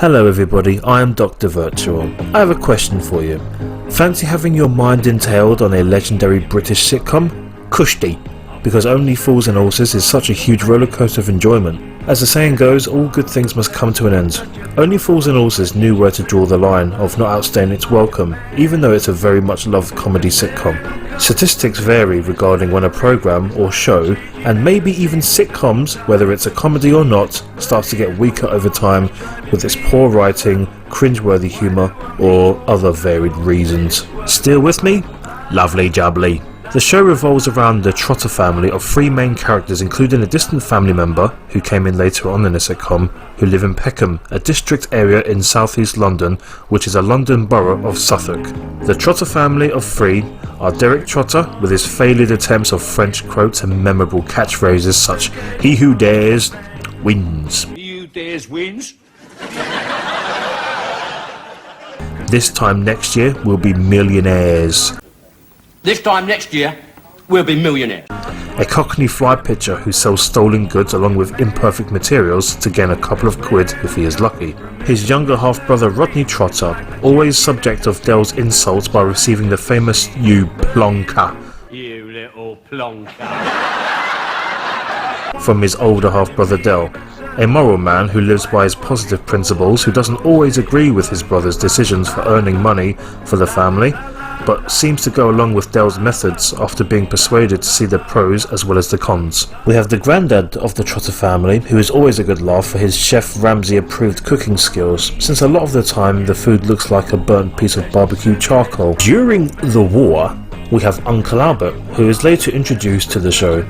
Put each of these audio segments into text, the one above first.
Hello everybody, I am Dr. Virtual. I have a question for you. Fancy having your mind entailed on a legendary British sitcom? Kushti, because Only Fools and Horses is such a huge rollercoaster of enjoyment. As the saying goes, all good things must come to an end. Only Fools and Horses knew where to draw the line of not outstaying its welcome, even though it's a very much loved comedy sitcom. Statistics vary regarding when a program or show, and maybe even sitcoms, whether it's a comedy or not, starts to get weaker over time with its poor writing, cringeworthy humour, or other varied reasons. Still with me? Lovely jubbly. The show revolves around the Trotter family of three main characters, including a distant family member, who came in later on in the sitcom, who live in Peckham, a district area in southeast London, which is a London borough of Suffolk. The Trotter family of three are Derek Trotter, with his failed attempts of French quotes and memorable catchphrases such "He who dares, wins." He who dares wins. This time next year we'll be millionaires. This time next year, we'll be millionaires. A Cockney fly pitcher who sells stolen goods along with imperfect materials to gain a couple of quid if he is lucky. His younger half-brother Rodney Trotter, always subject of Dell's insults by receiving the famous "you plonker" You little plonker. from his older half-brother Dell. A moral man who lives by his positive principles, who doesn't always agree with his brother's decisions for earning money for the family, but seems to go along with Dell's methods after being persuaded to see the pros as well as the cons. We have the granddad of the Trotter family, who is always a good laugh for his Chef Ramsay approved cooking skills, since a lot of the time the food looks like a burnt piece of barbecue charcoal. During the war, we have Uncle Albert, who is later introduced to the show.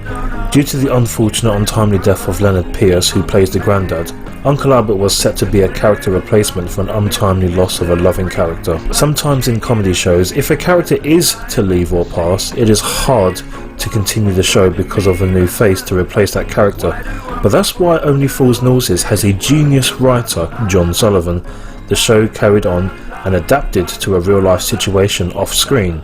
Due to the unfortunate untimely death of Leonard Pierce, who plays the granddad, Uncle Albert was set to be a character replacement for an untimely loss of a loving character. Sometimes in comedy shows, if a character is to leave or pass, it is hard to continue the show because of a new face to replace that character. But that's why Only Fools and Horses has a genius writer, John Sullivan. The show carried on and adapted to a real life situation off screen.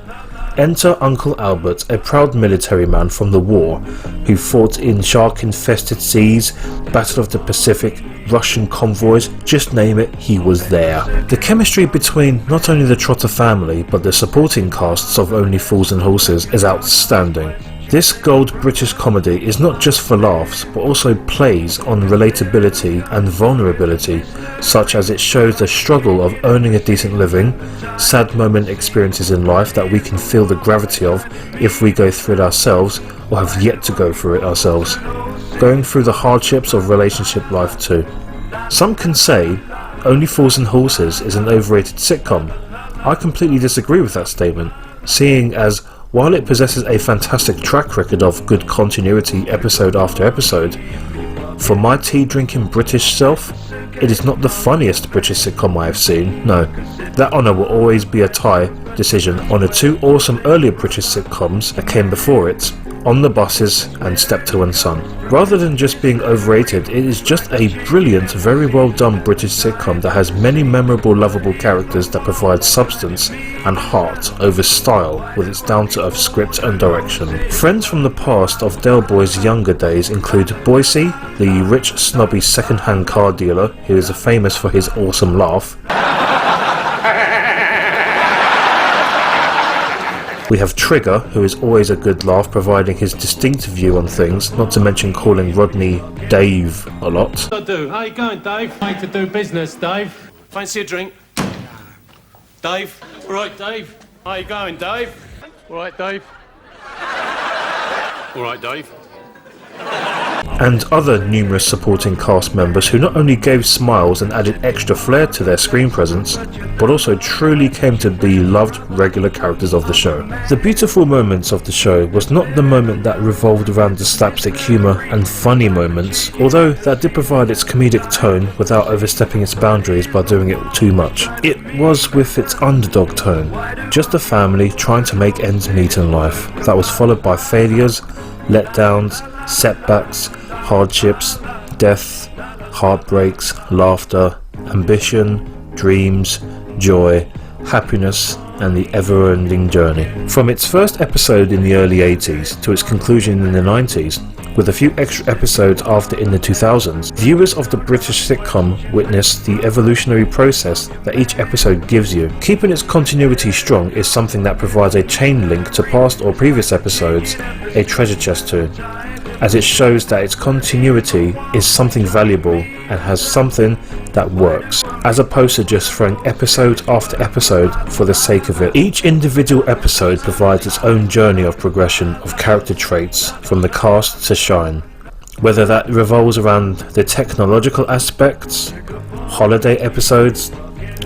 Enter Uncle Albert, a proud military man from the war, who fought in shark-infested seas, Battle of the Pacific, Russian convoys, just name it, he was there. The chemistry between not only the Trotter family, but the supporting casts of Only Fools and Horses is outstanding. This gold British comedy is not just for laughs, but also plays on relatability and vulnerability, such as it shows the struggle of earning a decent living, sad moment experiences in life that we can feel the gravity of if we go through it ourselves or have yet to go through it ourselves, going through the hardships of relationship life too. Some can say Only Fools and Horses is an overrated sitcom. I completely disagree with that statement, seeing as while it possesses a fantastic track record of good continuity episode after episode, for my tea-drinking British self, it is not the funniest British sitcom I have seen, no. That honour will always be a tie decision on the two awesome earlier British sitcoms that came before it, On the Buses and Steptoe and Son. Rather than just being overrated, it is just a brilliant, very well done British sitcom that has many memorable, lovable characters that provide substance and heart over style with its down-to-earth script and direction. Friends from the past of Del Boy's younger days include Boise, the rich, snobby second-hand car dealer who is famous for his awesome laugh. We have Trigger, who is always a good laugh, providing his distinct view on things, not to mention calling Rodney Dave a lot. How you going, Dave? Like to do business, Dave. Fancy a drink? Dave? All right, Dave. How you going, Dave? All right, Dave. All right, Dave. And other numerous supporting cast members who not only gave smiles and added extra flair to their screen presence, but also truly came to be loved regular characters of the show. The beautiful moments of the show was not the moment that revolved around the slapstick humour and funny moments, although that did provide its comedic tone without overstepping its boundaries by doing it too much. It was with its underdog tone, just a family trying to make ends meet in life, that was followed by failures, letdowns, setbacks, hardships, death, heartbreaks, laughter, ambition, dreams, joy, happiness, and the ever-ending journey. From its first episode in the early 80s to its conclusion in the 90s, with a few extra episodes after in the 2000s. Viewers of the British sitcom witness the evolutionary process that each episode gives you. Keeping its continuity strong is something that provides a chain link to past or previous episodes, a treasure chest to, as it shows that its continuity is something valuable and has something that works, as opposed to just throwing episode after episode for the sake of it. Each individual episode provides its own journey of progression of character traits from the cast to shine, whether that revolves around the technological aspects, holiday episodes,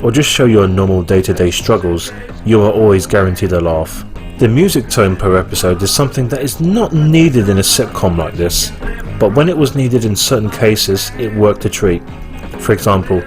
or just show your normal day-to-day struggles. You are always guaranteed a laugh. The music tone per episode is something that is not needed in a sitcom like this, but when it was needed in certain cases, it worked a treat. For example,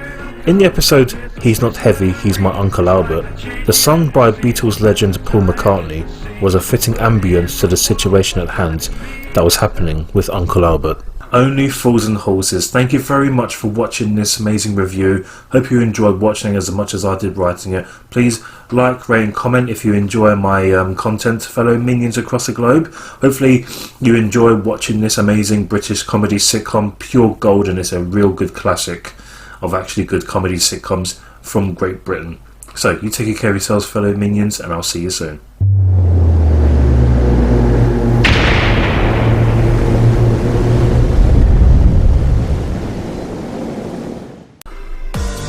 in the episode He's Not Heavy, He's My Uncle Albert, the song by Beatles legend Paul McCartney was a fitting ambience to the situation at hand that was happening with Uncle Albert. Only Fools and Horses, thank you very much for watching this amazing review. Hope you enjoyed watching as much as I did writing it. Please like, rate and comment if you enjoy my content, fellow minions across the globe. Hopefully you enjoy watching this amazing British comedy sitcom, pure gold, and it's a real good classic of actually good comedy sitcoms from Great Britain. So you take care of yourselves, fellow minions, and I'll see you soon.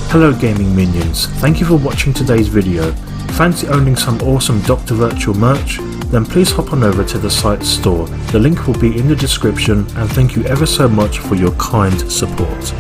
Hello gaming minions, thank you for watching today's video. Fancy owning some awesome Dr. Virtual merch? Then please hop on over to the site's store. The link will be in the description, and thank you ever so much for your kind support.